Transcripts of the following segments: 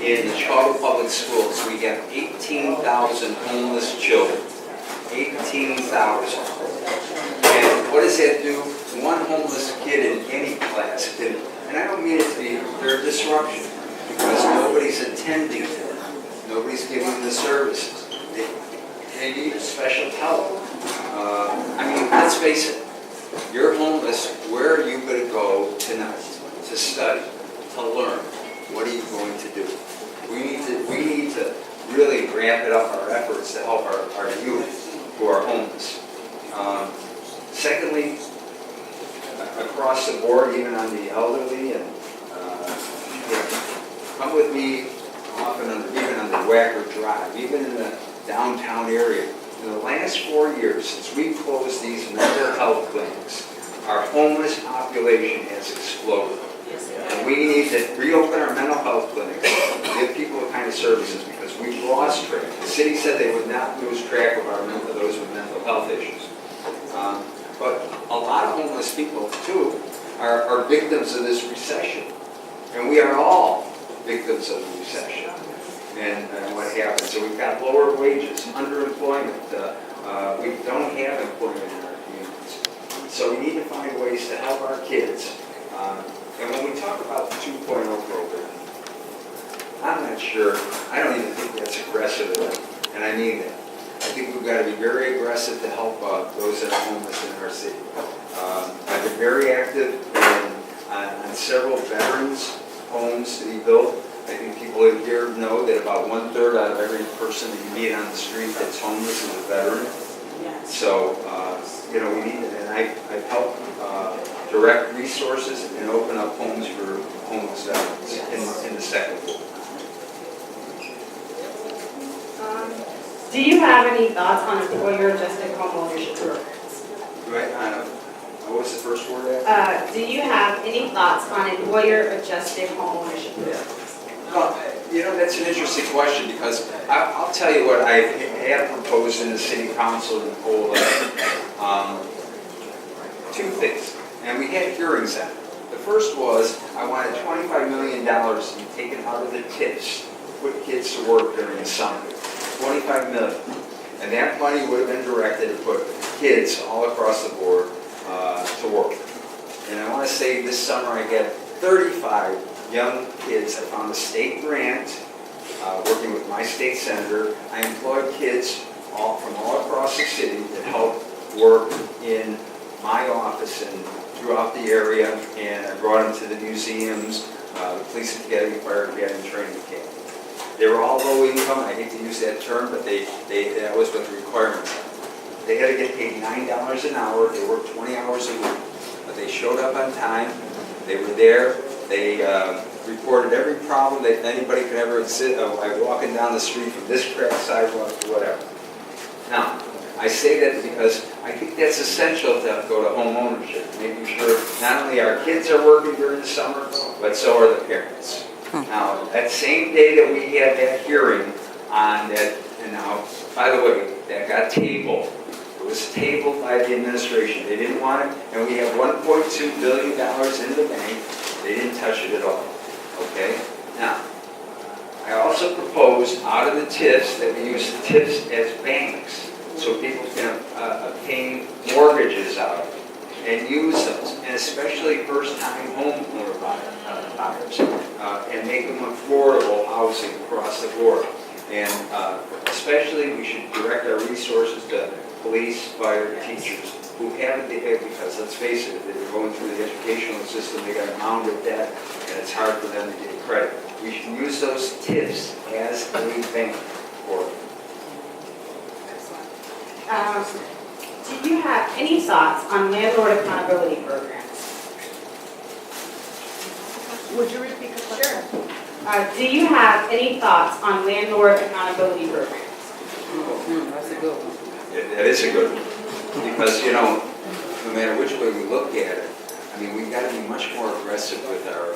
in the Chicago Public Schools, we have 18,000 homeless children. 18,000. And what does that do? One homeless kid in any class can, and I don't mean it to be their disruption, because nobody's attending to them. Nobody's giving them the services. They need special help. I mean, let's face it. You're homeless. Where are you going to go tonight to study, to learn? What are you going to do? We need to really ramp it up our efforts to help our youth who are homeless. Secondly, across the board, even on the elderly, and come with me often even on the Wacker Drive, even in the downtown area. In the last 4 years, since we closed these mental health clinics, our homeless population has exploded. And we need to reopen our mental health clinics, give people the kind of services, because we've lost track. The city said they would not lose track of those with mental health issues. But a lot of homeless people, too, are victims of this recession. And we are all victims of the recession and what happens. So we've got lower wages, underemployment. We don't have employment in our communities. So we need to find ways to help our kids. And when we talk about the 2.0 program, I'm not sure. I don't even think that's aggressive enough, and I mean that. I think we've got to be very aggressive to help those that are homeless in our city. I've been very active on several veterans' homes to be built. I think people in here know that about 1/3 out of every person that you meet on the street that's homeless is a veteran. So, we need it, and I've helped direct resources and open up homes for homeless veterans in the second floor. Do you have any thoughts on employer-adjusted home ownership programs? Right, what was the first word there? Do you have any thoughts on employer-adjusted home ownership programs? Well, that's an interesting question, because I'll tell you what I have proposed in the city council in Poland. Two things, and we had hearings on it. The first was I wanted $25 million to be taken out of the TIFs, put kids to work during the summer. $25 million. And that money would have been directed to put kids all across the board to work. And I want to say this summer I had 35 young kids. I found a state grant working with my state senator. I employed kids from all across the city that help work in my office and throughout the area, and I brought them to the museums, the police academy, fire academy, training academy. They were all low income. I hate to use that term, but that was what the requirements are. They had to get paid $9 an hour. They worked 20 hours a week. But they showed up on time. They were there. They reported every problem that anybody could ever exist. Walking down the street from this cracked sidewalk to whatever. Now, I say that because I think that's essential to go to home ownership, making sure not only our kids are working during the summer, but so are the parents. Now, that same day that we had that hearing on that, and now, by the way, that got tabled. It was tabled by the administration. They didn't want it, and we have $1.2 billion in the bank. They didn't touch it at all. Okay? Now, I also proposed out of the TIFs that we use the TIFs as banks, so people can obtain mortgages out of it and use those, and especially first-time homeowner buyers, and make them affordable housing across the board. And especially, we should direct our resources to police, fire, teachers who haven't, because let's face it, if they're going through the educational system, they got mound at that, and it's hard for them to get credit. We should use those TIFs as a bank for them. Do you have any thoughts on landlord accountability programs? Would you repeat the question? Sure. Do you have any thoughts on landlord accountability programs? That's a good one. That is a good one, because, no matter which way we look at it, I mean, we've got to be much more aggressive with our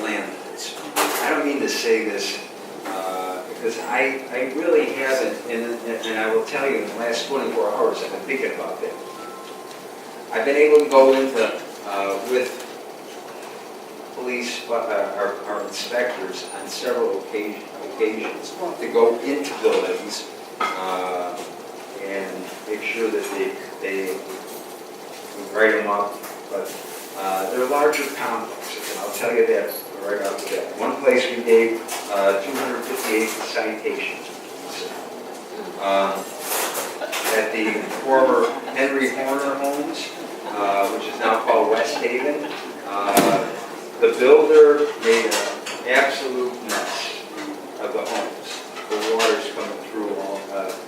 landlords. I don't mean to say this because I really haven't, and I will tell you in the last 24 hours I've been thinking about that. I've been able to go into with police, our inspectors on several occasions to go into buildings and make sure that they write them up. But they're larger complexes, and I'll tell you that right off the bat. One place we gave 258 citations. At the former Henry Horner Homes, which is now called West Haven, the builder made an absolute mess of the homes. The water's coming through, all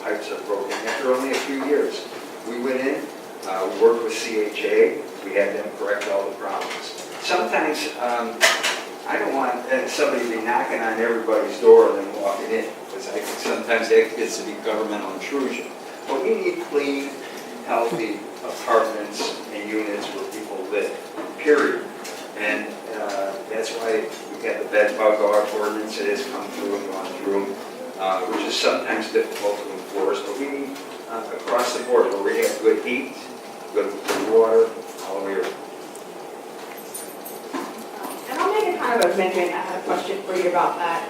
pipes are broken. After only a few years, we went in, we worked with CHA, we had them correct all the problems. Sometimes, I don't want somebody to be knocking on everybody's door and then walking in, because I think sometimes that gets to be governmental intrusion. But we need clean, healthy apartments and units where people live, period. And that's why we've got the bed bug ordinance that has come through and gone through, which is sometimes difficult to enforce. But we need across the board where we have good heat, good water, all here. And I'll make a kind of amendment. I had a question for you about that.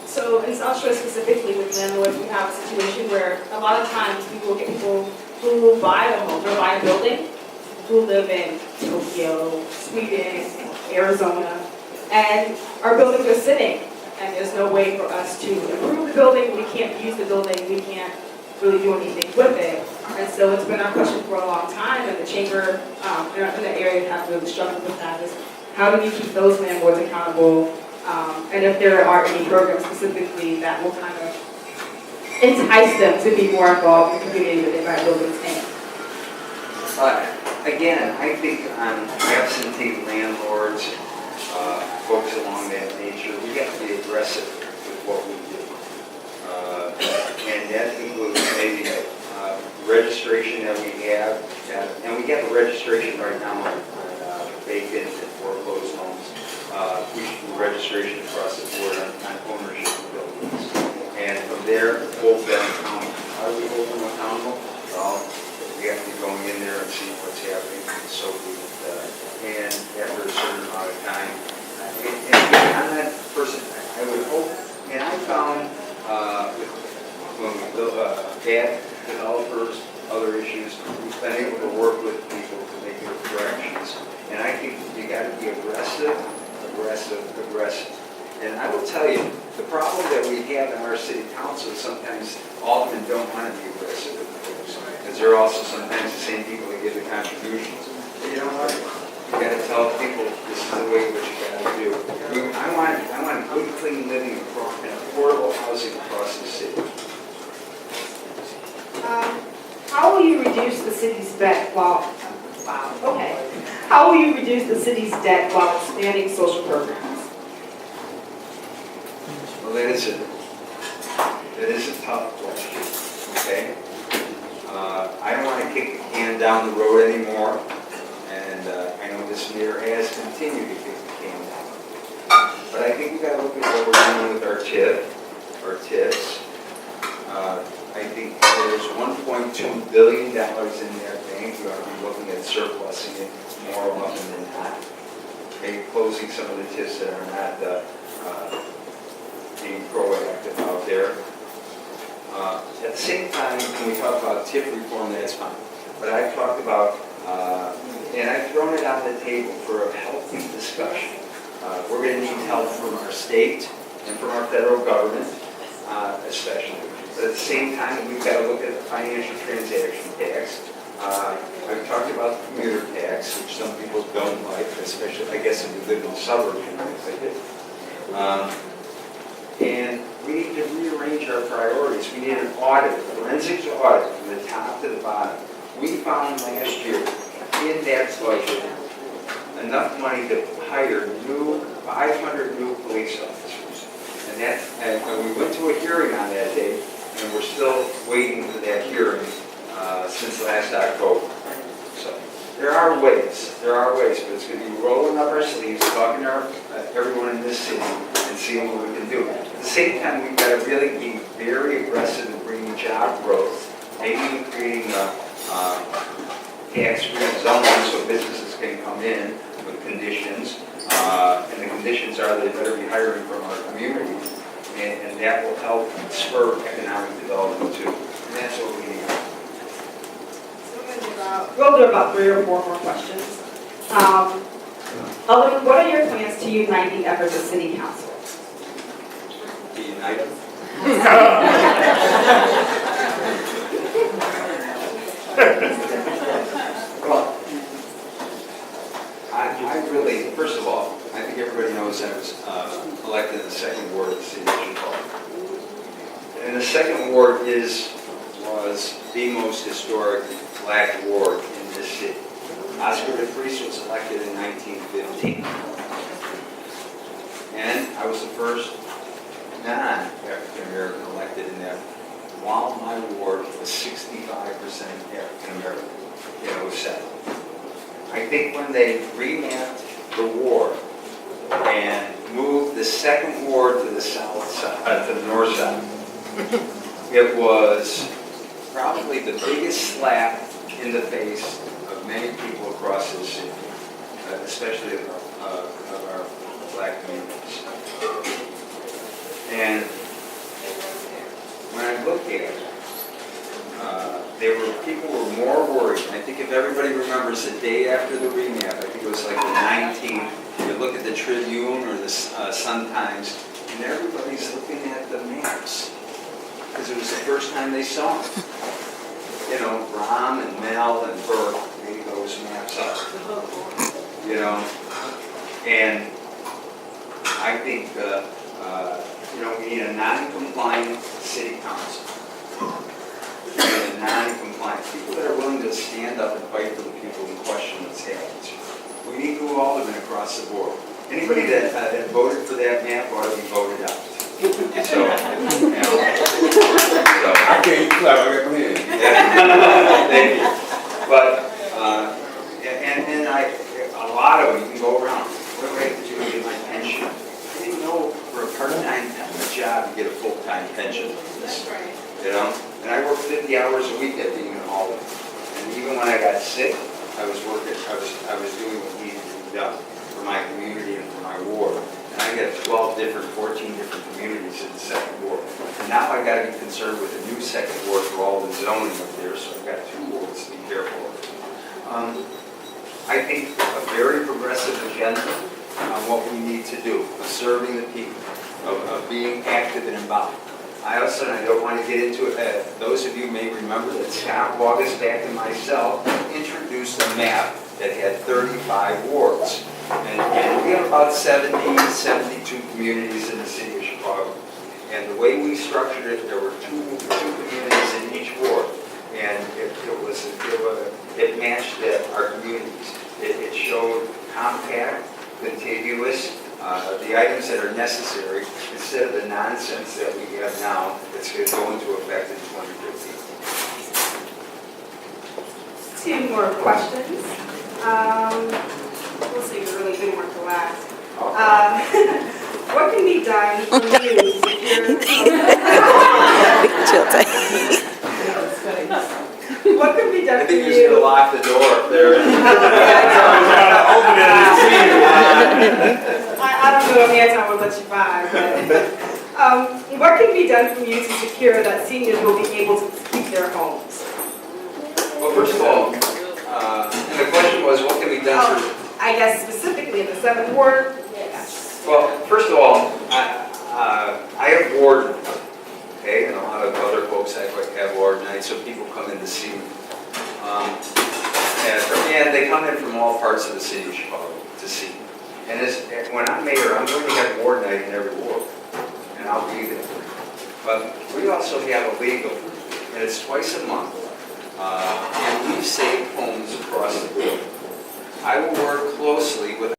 So in South Shore specifically with landlords, we have a situation where a lot of times people get people who buy a home or buy a building who live in Tokyo, Sweden, Arizona, and our buildings are sitting, and there's no way for us to improve the building. We can't use the building. We can't really do anything with it. And so it's been our question for a long time, and the chamber in the area have really struggled with that. Is how do we keep those landlords accountable? And if there are any programs specifically that will kind of entice them to be more involved in the community that they buy buildings in. Again, I think on absentee landlords, folks along that nature, we have to be aggressive with what we do. And that includes maybe registration that we have, and we get the registration right now on vacant and foreclosed homes. We should do registration across the board on ownership of buildings. And from there, hold them accountable. How do we hold them accountable? Well, we have to be going in there and see what's happening and so forth. And after a certain amount of time, and I'm that person, I would hope, and I found when we build bad developers, other issues, we've been able to work with people to make their corrections. And I think you got to be aggressive. And I will tell you, the problem that we have in our city council is sometimes aldermen don't want to be aggressive with the folks, because they're also sometimes the same people that give the contributions. But you know what? You got to tell people this is the way what you got to do. I want good, clean living and affordable housing across the city. How will you reduce the city's debt while? How will you reduce the city's debt while expanding social programs? Well, that is a tough question, okay? I don't want to kick the can down the road anymore, and I know this mayor has continued to kick the can down. But I think we've got to look at what we're doing with our TIFs. I think there's $1.2 billion in that bank. We ought to be looking at surplusing it more often than not. Maybe closing some of the TIFs that are not being proactive out there. At the same time, when we talk about TIF reform, that's fine. But I've talked about, and I've thrown it on the table for a healthy discussion. We're going to need help from our state and from our federal government, especially. But at the same time, we've got to look at the financial transaction tax. I've talked about the commuter tax, which some people don't like, especially, I guess, if you live in the suburbs, you might like it. And we need to rearrange our priorities. We need an audit, a forensics audit from the top to the bottom. We found last year in that budget enough money to hire 500 new police officers. And we went to a hearing on that day, and we're still waiting for that hearing since last October. So there are ways, but it's going to be rolling up our sleeves, talking to everyone in this city, and seeing what we can do. At the same time, we've got to really be very aggressive in bringing job growth, maybe creating a tax-free zone so businesses can come in, with conditions. And the conditions are they better be hiring from our community. And that will help spur economic development too. And that's what we need. We'll do about 3 or 4 more questions. Alderman, what are your plans to unite the efforts of City Council? To unite them. Well, I really, first of all, I think everybody knows I was elected in the 2nd ward of the city of Chicago. And the 2nd ward was the most historic black ward in this city. Oscar DeFries was elected in 1915. And I was the first non-African American elected in that, while my ward was 65% African American in 07. I think when they remapped the ward and moved the 2nd ward to the south side, to the north side, it was probably the biggest slap in the face of many people across this city, especially of our black communities. And when I looked at it, people were more worried. I think if everybody remembers the day after the remap, I think it was like the 19th, you look at the Tribune or the Sun-Times, and everybody's looking at the maps because it was the first time they saw it. You know, Brom and Mel and Burke made those maps up. You know, and I think we need a non-compliant city council. We need a non-compliant people that are willing to stand up and fight for the people and question what's happening. We need new aldermen across the board. Anybody that voted for that map ought to be voted out. So, I can't clap. I got my hand. Thank you. But and a lot of them, you can go around. What do I have to do to get my pension? I didn't know for a part-time job you get a full-time pension. You know, and I worked 50 hours a week at being an alderman. And even when I got sick, I was working. I was doing what needed to be done for my community and for my ward. And I got 14 different communities in the 2nd ward. And now I got to be concerned with a new 2nd ward for all the zoning up there, so I've got 2 wards to be careful of. I think a very progressive agenda on what we need to do, of serving the people, of being active and involved. I don't want to get into it. Those of you may remember that Scott August back and myself introduced a map that had 35 wards. And we have about 72 communities in the city of Chicago. And the way we structured it, there were two communities in each ward. And it matched our communities. It showed compact, contiguous, the items that are necessary instead of the nonsense that we have now that's going to go into effect in 2015. 2 more questions. We'll save a really good one for last. What can be done for you to secure... What can be done I for think you're just going to you? lock the door up there. I don't know if the answer would let you by, but what can be done for you to secure that seniors will be able to keep their homes? Well, first of all, and the question was, what can be done for... I guess specifically in the 7th ward? Yes. Well, first of all, I have ward night, okay, and a lot of other folks have ward night, so people come in to see me. And they come in from all parts of the city of Chicago to see me. And when I'm mayor, I'm going to have ward night in every ward, and I'll be there. But we also have a legal, and it's twice a month, and we've saved homes across the board. I will work closely with